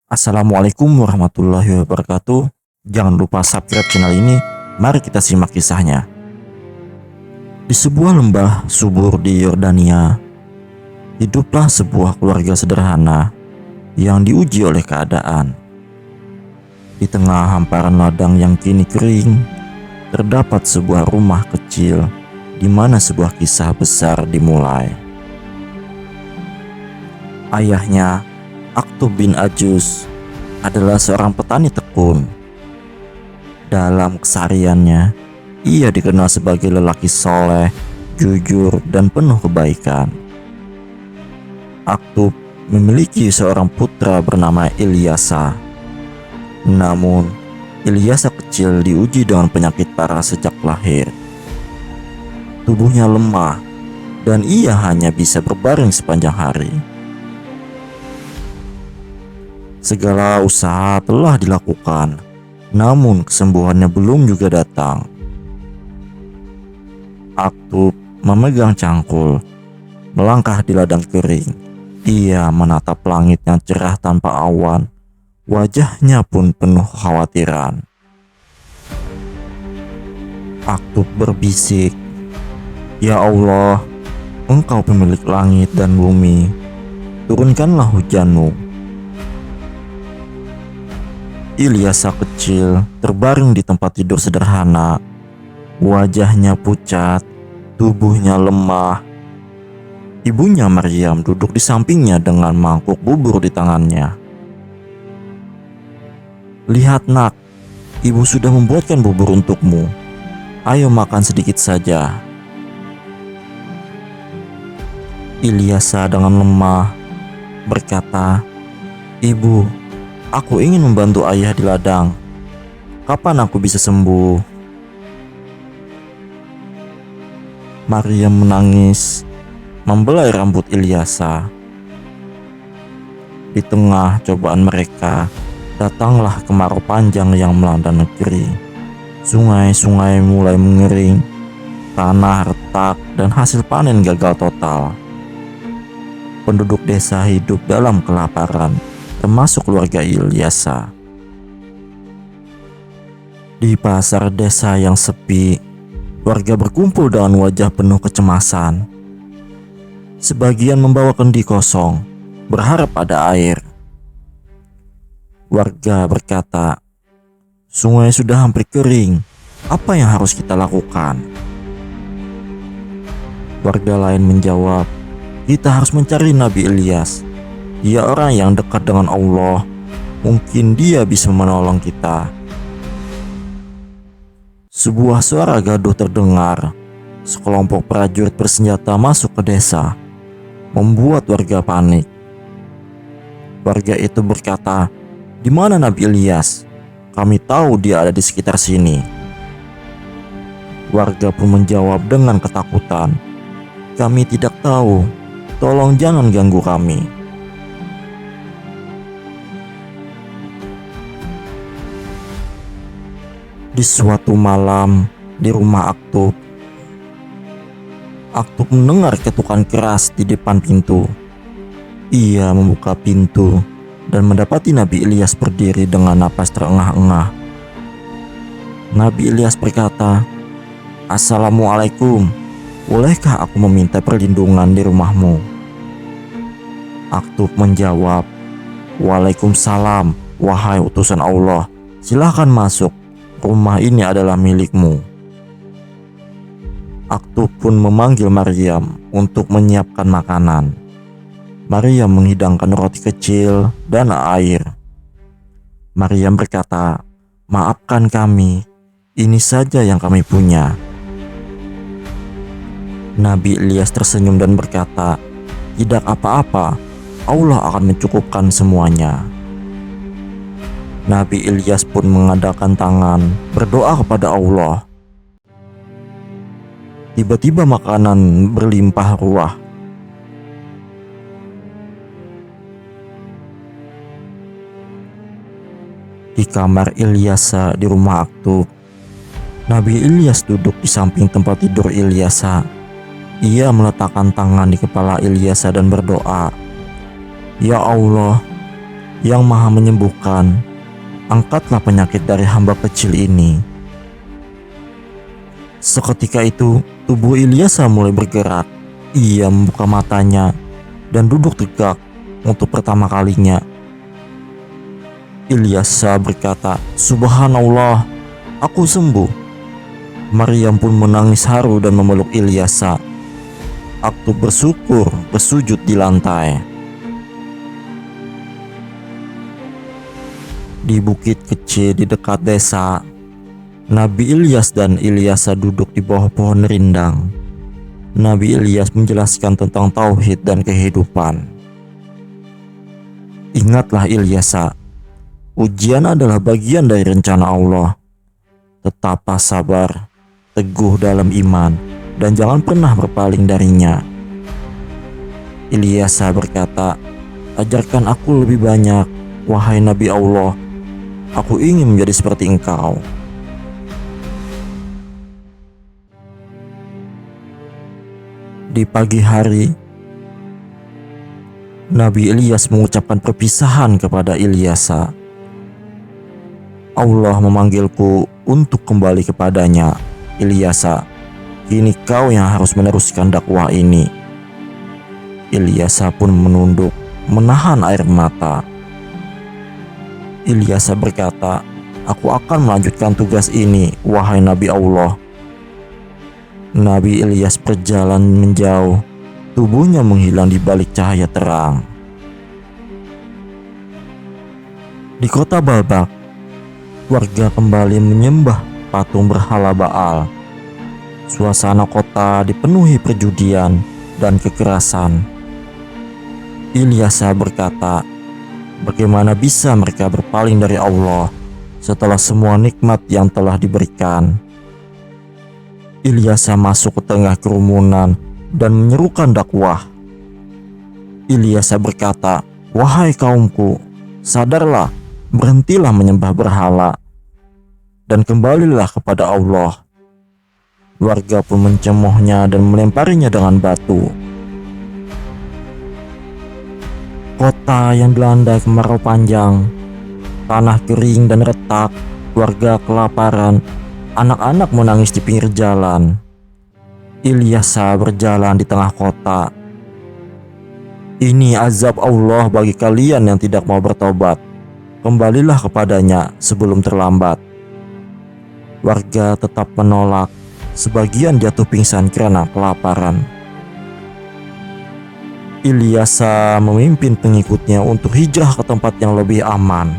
Assalamualaikum warahmatullahi wabarakatuh. Jangan lupa subscribe channel ini. Mari kita simak kisahnya. Di sebuah lembah subur di Yordania, hiduplah sebuah keluarga sederhana yang diuji oleh keadaan. Di tengah hamparan ladang yang kini kering, terdapat sebuah rumah kecil di mana sebuah kisah besar dimulai. Ayahnya, Aktub bin Ajuz, adalah seorang petani tekun. Dalam kesehariannya, ia dikenal sebagai lelaki soleh, jujur, dan penuh kebaikan. Aktub memiliki seorang putra bernama Ilyasa. Namun, Ilyasa kecil diuji dengan penyakit parah sejak lahir. Tubuhnya lemah, dan ia hanya bisa berbaring sepanjang hari. Segala usaha telah dilakukan, namun kesembuhannya belum juga datang. Aktub memegang cangkul, melangkah di ladang kering. Ia menatap langit yang cerah tanpa awan. Wajahnya pun penuh kekhawatiran. Aktub berbisik, "Ya Allah, Engkau pemilik langit dan bumi, turunkanlah hujan-Mu." Ilyasa kecil terbaring di tempat tidur sederhana. Wajahnya pucat, tubuhnya lemah. Ibunya Maryam duduk di sampingnya dengan mangkuk bubur di tangannya. "Lihat nak, ibu sudah membuatkan bubur untukmu. Ayo makan sedikit saja." Ilyasa dengan lemah berkata, "Ibu, aku ingin membantu ayah di ladang. Kapan aku bisa sembuh?" Maryam menangis, membelai rambut Ilyasa. Di tengah cobaan mereka, datanglah kemarau panjang yang melanda negeri. Sungai-sungai mulai mengering, tanah retak, dan hasil panen gagal total. Penduduk desa hidup dalam kelaparan, termasuk keluarga Ilyasa. Di pasar desa yang sepi, warga berkumpul dengan wajah penuh kecemasan. Sebagian membawa kendi kosong, berharap ada air. Warga berkata, "Sungai sudah hampir kering, apa yang harus kita lakukan?" Warga lain menjawab, "Kita harus mencari Nabi Ilyas. Dia orang yang dekat dengan Allah. Mungkin dia bisa menolong kita." Sebuah suara gaduh terdengar. Sekelompok prajurit bersenjata masuk ke desa, membuat warga panik. Warga itu berkata, "Di mana Nabi Ilyas? Kami tahu dia ada di sekitar sini." Warga pun menjawab dengan ketakutan, "Kami tidak tahu. Tolong jangan ganggu kami." Di suatu malam di rumah Aktub, Aktub mendengar ketukan keras di depan pintu. Ia membuka pintu dan mendapati Nabi Ilyas berdiri dengan napas terengah-engah. Nabi Ilyas berkata, "Assalamualaikum, bolehkah aku meminta perlindungan di rumahmu?" Aktub menjawab, "Waalaikumsalam, wahai utusan Allah, silahkan masuk. Rumah ini adalah milikmu." Aktub pun memanggil Maryam untuk menyiapkan makanan. Maryam menghidangkan roti kecil dan air. Maryam berkata, "Maafkan kami, ini saja yang kami punya." Nabi Ilyas tersenyum dan berkata, "Tidak apa-apa, Allah akan mencukupkan semuanya." Nabi Ilyas pun mengadakan tangan, berdoa kepada Allah. Tiba-tiba makanan berlimpah ruah. Di kamar Ilyasa di rumah Aktub, Nabi Ilyas duduk di samping tempat tidur Ilyasa. Ia meletakkan tangan di kepala Ilyasa dan berdoa, "Ya Allah, yang maha menyembuhkan, angkatlah penyakit dari hamba kecil ini. Seketika itu, tubuh Ilyasa mulai bergerak. Ia membuka matanya dan duduk tegak untuk pertama kalinya. Ilyasa berkata, "Subhanallah, aku sembuh." Maryam pun menangis haru dan memeluk Ilyasa. Aktu bersyukur bersujud di lantai. Di bukit kecil di dekat desa, Nabi Ilyas dan Ilyasa duduk di bawah pohon rindang. Nabi Ilyas menjelaskan tentang tauhid dan kehidupan. "Ingatlah Ilyasa, ujian adalah bagian dari rencana Allah. Tetaplah sabar, teguh dalam iman, dan jangan pernah berpaling darinya." Ilyasa berkata, "Ajarkan aku lebih banyak, wahai Nabi Allah. Aku ingin menjadi seperti engkau." Di pagi hari, Nabi Ilyas mengucapkan perpisahan kepada Ilyasa. "Allah memanggilku untuk kembali kepadanya, Ilyasa. Kini kau yang harus meneruskan dakwah ini." Ilyasa pun menunduk, menahan air mata. Ilyasa berkata, "Aku akan melanjutkan tugas ini, wahai Nabi Allah." Nabi Ilyas berjalan menjauh, tubuhnya menghilang di balik cahaya terang. Di kota Balbak, warga kembali menyembah patung berhala Baal. Suasana kota dipenuhi perjudian dan kekerasan. Ilyasa berkata, "Bagaimana bisa mereka berpaling dari Allah setelah semua nikmat yang telah diberikan?" Ilyasa masuk ke tengah kerumunan dan menyerukan dakwah. Ilyasa berkata, "Wahai kaumku, sadarlah, berhentilah menyembah berhala, dan kembalilah kepada Allah." Warga pun mencemoohnya dan melemparinya dengan batu. Kota yang dilanda kemarau panjang, tanah kering dan retak, warga kelaparan, anak-anak menangis di pinggir jalan. Ilyasa berjalan di tengah kota. "Ini azab Allah bagi kalian yang tidak mau bertobat. Kembalilah kepadanya sebelum terlambat." Warga tetap menolak. Sebagian jatuh pingsan karena kelaparan. Ilyasa memimpin pengikutnya untuk hijrah ke tempat yang lebih aman.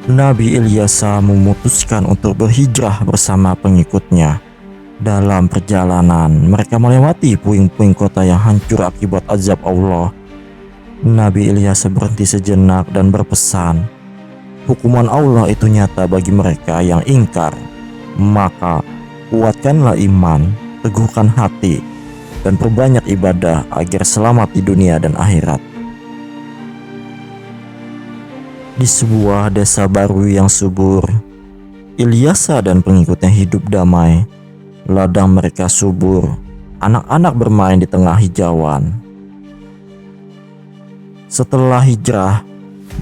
Nabi Ilyasa memutuskan untuk berhijrah bersama pengikutnya. Dalam perjalanan, mereka melewati puing-puing kota yang hancur akibat azab Allah. Nabi Ilyasa berhenti sejenak dan berpesan, "Hukuman Allah itu nyata bagi mereka yang ingkar. Maka kuatkanlah iman, teguhkan hati, dan perbanyak ibadah agar selamat di dunia dan akhirat." Di sebuah desa baru yang subur, Ilyasa dan pengikutnya hidup damai. Ladang mereka subur, anak-anak bermain di tengah hijauan. Setelah hijrah,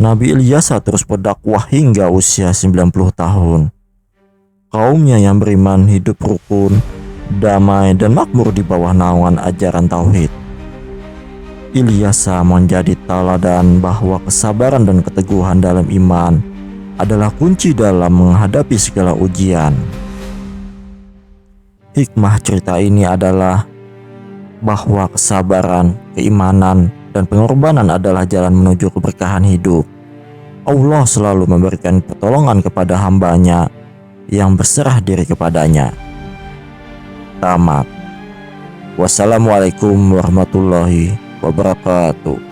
Nabi Ilyasa terus berdakwah hingga usia 90 tahun. Kaumnya yang beriman hidup rukun, damai, dan makmur di bawah naungan ajaran tauhid. Ilyasa menjadi teladan bahwa kesabaran dan keteguhan dalam iman adalah kunci dalam menghadapi segala ujian. Hikmah cerita ini adalah bahwa kesabaran, keimanan, dan pengorbanan adalah jalan menuju keberkahan hidup. Allah selalu memberikan pertolongan kepada hambanya yang berserah diri kepadanya. Tamat. Wassalamualaikum warahmatullahi wabarakatuh.